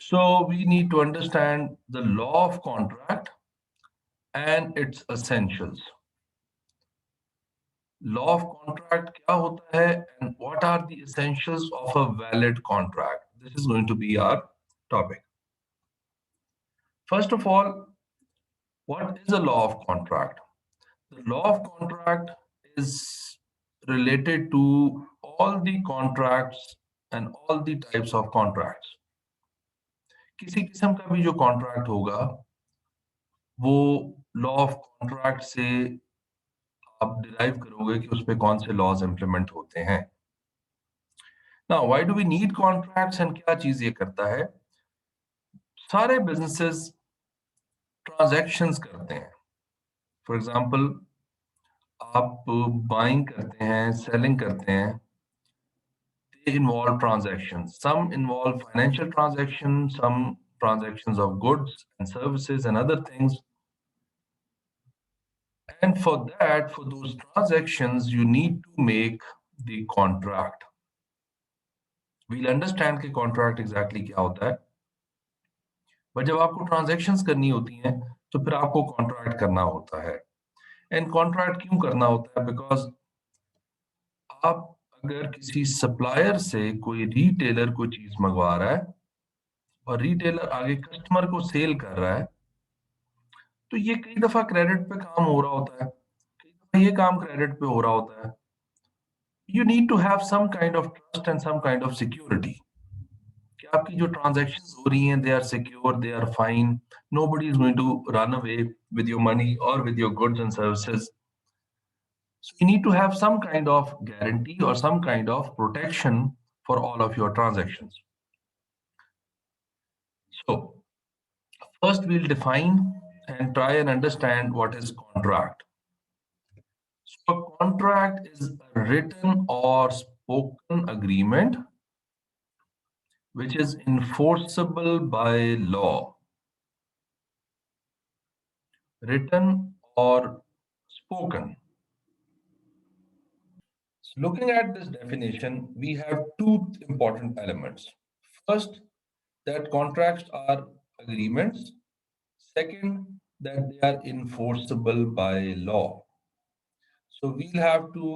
So we need to understand the law of contract and its essentials. Law of contract क्या होता है and what are the essentials of a valid contract? This is going to be our topic. First of all, what is a law of contract? The law of contract is related to all the contracts and all the types of contracts. किसी किस्म का भी जो contract होगा वो law of contract से आप derive करोगे कि उस पे कौन से लॉज इंप्लीमेंट होते हैं. Now why do we need contracts and क्या चीज ये करता है. सारे बिजनेसेस ट्रांजैक्शंस करते हैं. फॉर एग्जांपल आप बाइंग करते हैं, सेलिंग करते हैं. They involve transactions. Some involve financial transactions, some transactions of goods and services and other things. And for that, for those transactions, you need to make the contract. We'll understand कि contract exactly क्या होता है. But जब आपको transactions करनी होती हैं, तो फिर आपको contract करना होता है. And contract क्यों करना होता है? Because आप अगर किसी supplier से कोई retailer कोई चीज मंगवा रहा है और retailer आगे customer को sale कर रहा है, तो ये कई दफा क्रेडिट पे काम हो रहा होता है, कई दफा ये काम क्रेडिट पे हो रहा होता है. You need to have some kind of trust and some kind of security कि आपकी जो ट्रांजैक्शंस हो रही हैं they are secure, they are fine, nobody is going to run away with your money और with your goods and services. So you need to have some kind of guarantee or some kind of protection for all of your transactions. So first we'll define and try and understand what is contract. So a contract is a written or spoken agreement which is enforceable by law. Written or spoken. So looking at this definition, we have two important elements. First, that contracts are agreements. Second, that they are enforceable by law. So we'll have to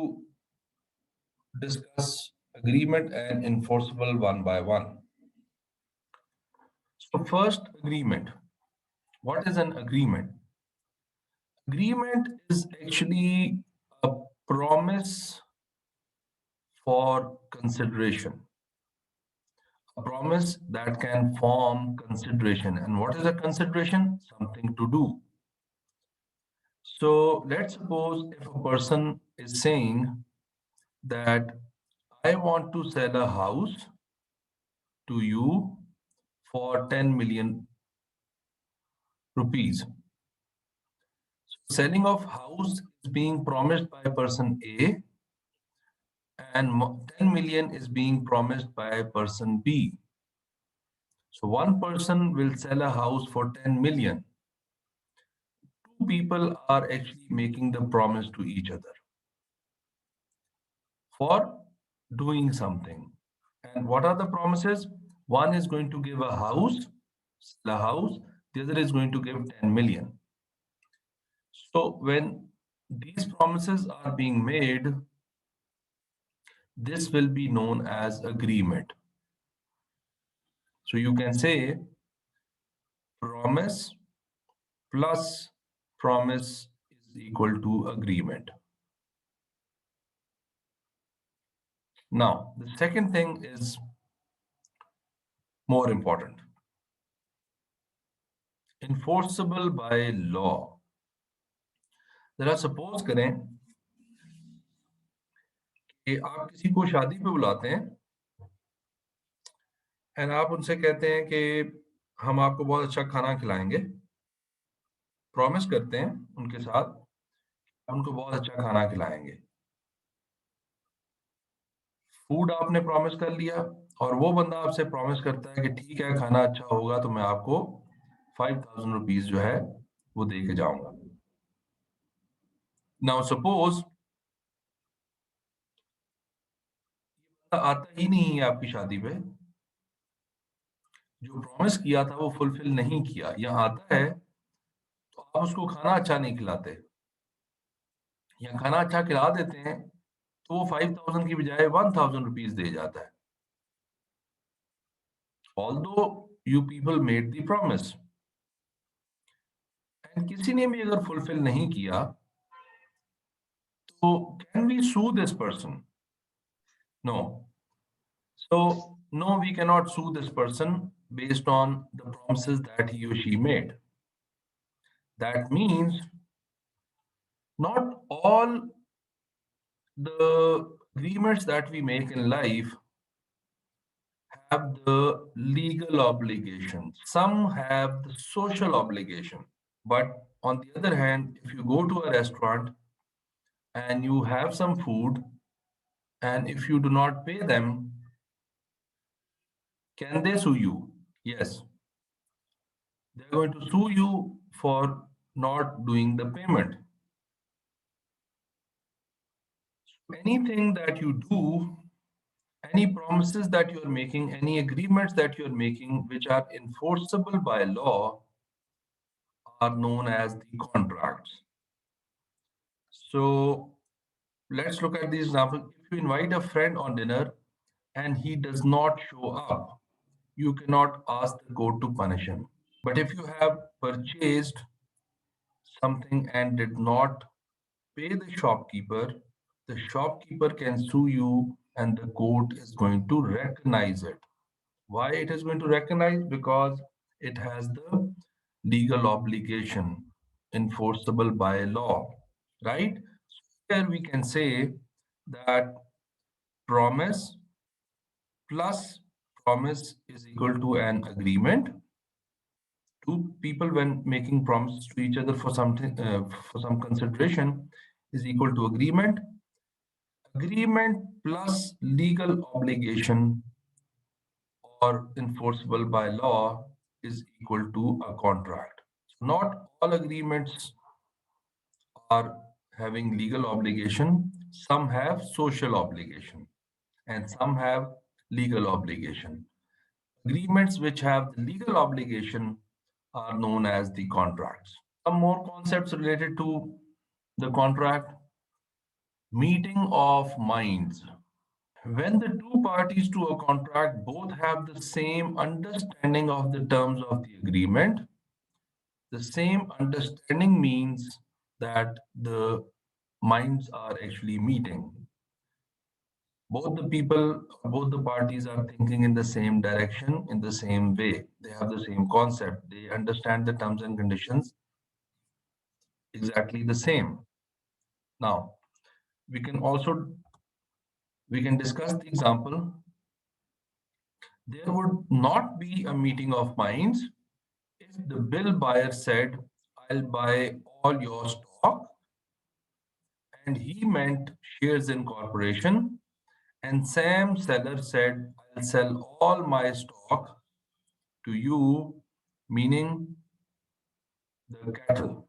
discuss agreement and enforceable one by one. So first, agreement. What is an agreement? Agreement is actually a promise for consideration. A promise that can form consideration. And what is a consideration? Something to do. So let's suppose if a person is saying that I want to sell a house to you for 10 million rupees. So selling of house is being promised by person A and 10 million is being promised by person B. So one person will sell a house for 10 million. Two people are actually making the promise to each other for doing something. And what are the promises? One is going to give a house, sell a house, the other is going to give 10 million. So when these promises are being made, this will be known as agreement. So you can say promise plus promise is equal to agreement. Now, the second thing is more important. Enforceable by law. जरा suppose करें कि आप किसी को शादी पे बुलाते हैं एंड आप उनसे कहते हैं कि हम आपको बहुत अच्छा खाना खिलाएंगे. प्रॉमिस करते हैं उनके साथ उनको बहुत अच्छा खाना खिलाएंगे. फूड आपने प्रॉमिस कर लिया और वो बंदा आपसे प्रॉमिस करता है कि ठीक है खाना अच्छा होगा तो मैं आपको 5,000 रुपीज जो है वो दे के जाऊंगा. नाउ सपोज आता ही नहीं है आपकी शादी पे जो प्रॉमिस किया था वो फुलफिल नहीं किया या आता है तो आप उसको खाना अच्छा नहीं खिलाते या खाना अच्छा खिला देते हैं तो वो 5,000 की बजाय 1,000 रुपीज दे जाता है, although you people made the promise. And किसी ने भी अगर फुलफिल नहीं किया तो can we sue this person? No. So, no, we cannot sue this person based on the promises that he or she made. That means not all the agreements that we make in life have the legal obligation. Some have the social obligation. But on the other hand, if you go to a restaurant and you have some food, and if you do not pay them, can they sue you? Yes, they're going to sue you for not doing the payment. Anything that you do, any promises that you're making, any agreements that you're making which are enforceable by law are known as the contracts. So let's look at the example. If you invite a friend on dinner and he does not show up, you cannot ask the court to punish him. But if you have purchased something and did not pay the shopkeeper can sue you and the court is going to recognize it. Why it is going to recognize? Because it has the legal obligation enforceable by law, right? So here we can say that promise plus promise is equal to an agreement. Two people when making promises to each other for something for some consideration is equal to agreement. Agreement plus legal obligation or enforceable by law is equal to a contract. So not all agreements are having legal obligation. Some have social obligation and some have legal obligation. Agreements which have the legal obligation are known as the contracts. Some more concepts related to the contract. Meeting of minds. When the two parties to a contract both have the same understanding of the terms of the agreement, the same understanding means that the minds are actually meeting. Both the people, both the parties are thinking in the same direction, in the same way. They have the same concept. They understand the terms and conditions exactly the same. Now, we can also we can discuss the example. There would not be a meeting of minds if the bill buyer said, I'll buy all your stock, and he meant shares in corporation, and Sam seller said, I'll sell all my stock to you, meaning the cattle.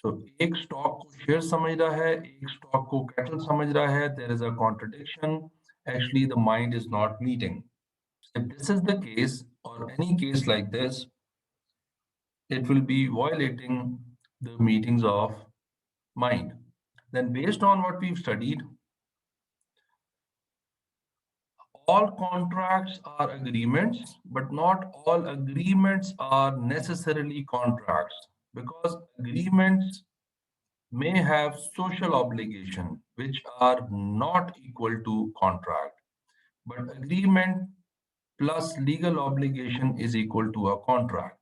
So एक stock को share समझ रहा है, एक stock को cattle समझ रहा है. There is a contradiction. Actually, the mind is not meeting. If this is the case, or any case like this, it will be violating the meetings of mind. Then, based on what we've studied, all contracts are agreements, but not all agreements are necessarily contracts because agreements may have social obligation which are not equal to contract, but agreement plus legal obligation is equal to a contract.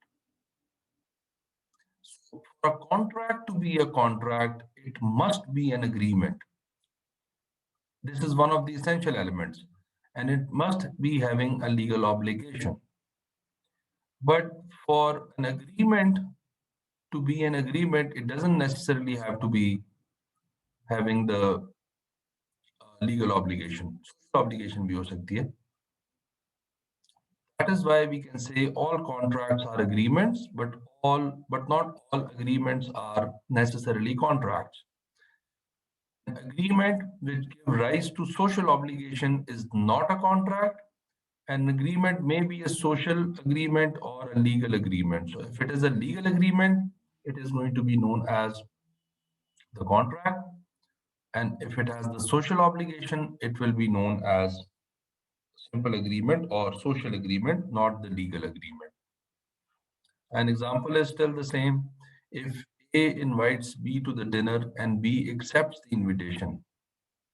So for a contract to be a contract, it must be an agreement. This is one of the essential elements, and it must be having a legal obligation. But for an agreement to be an agreement, it doesn't necessarily have to be having the legal obligation. Social obligation भी हो सकती है. That is why we can say all contracts are agreements, but not all agreements are necessarily contracts. An agreement which gives rise to social obligation is not a contract, An agreement may be a social agreement or a legal agreement. So if it is a legal agreement, it is going to be known as the contract. And if it has the social obligation, it will be known as simple agreement or social agreement, not the legal agreement. An example is still the same. If A invites B to the dinner and B accepts the invitation,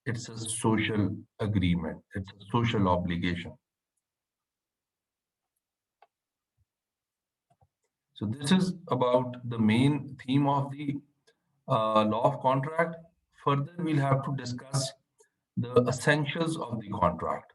it's a social agreement, it's a social obligation. So, this is about the main theme of the law of contract. Further, we'll have to discuss the essentials of the contract.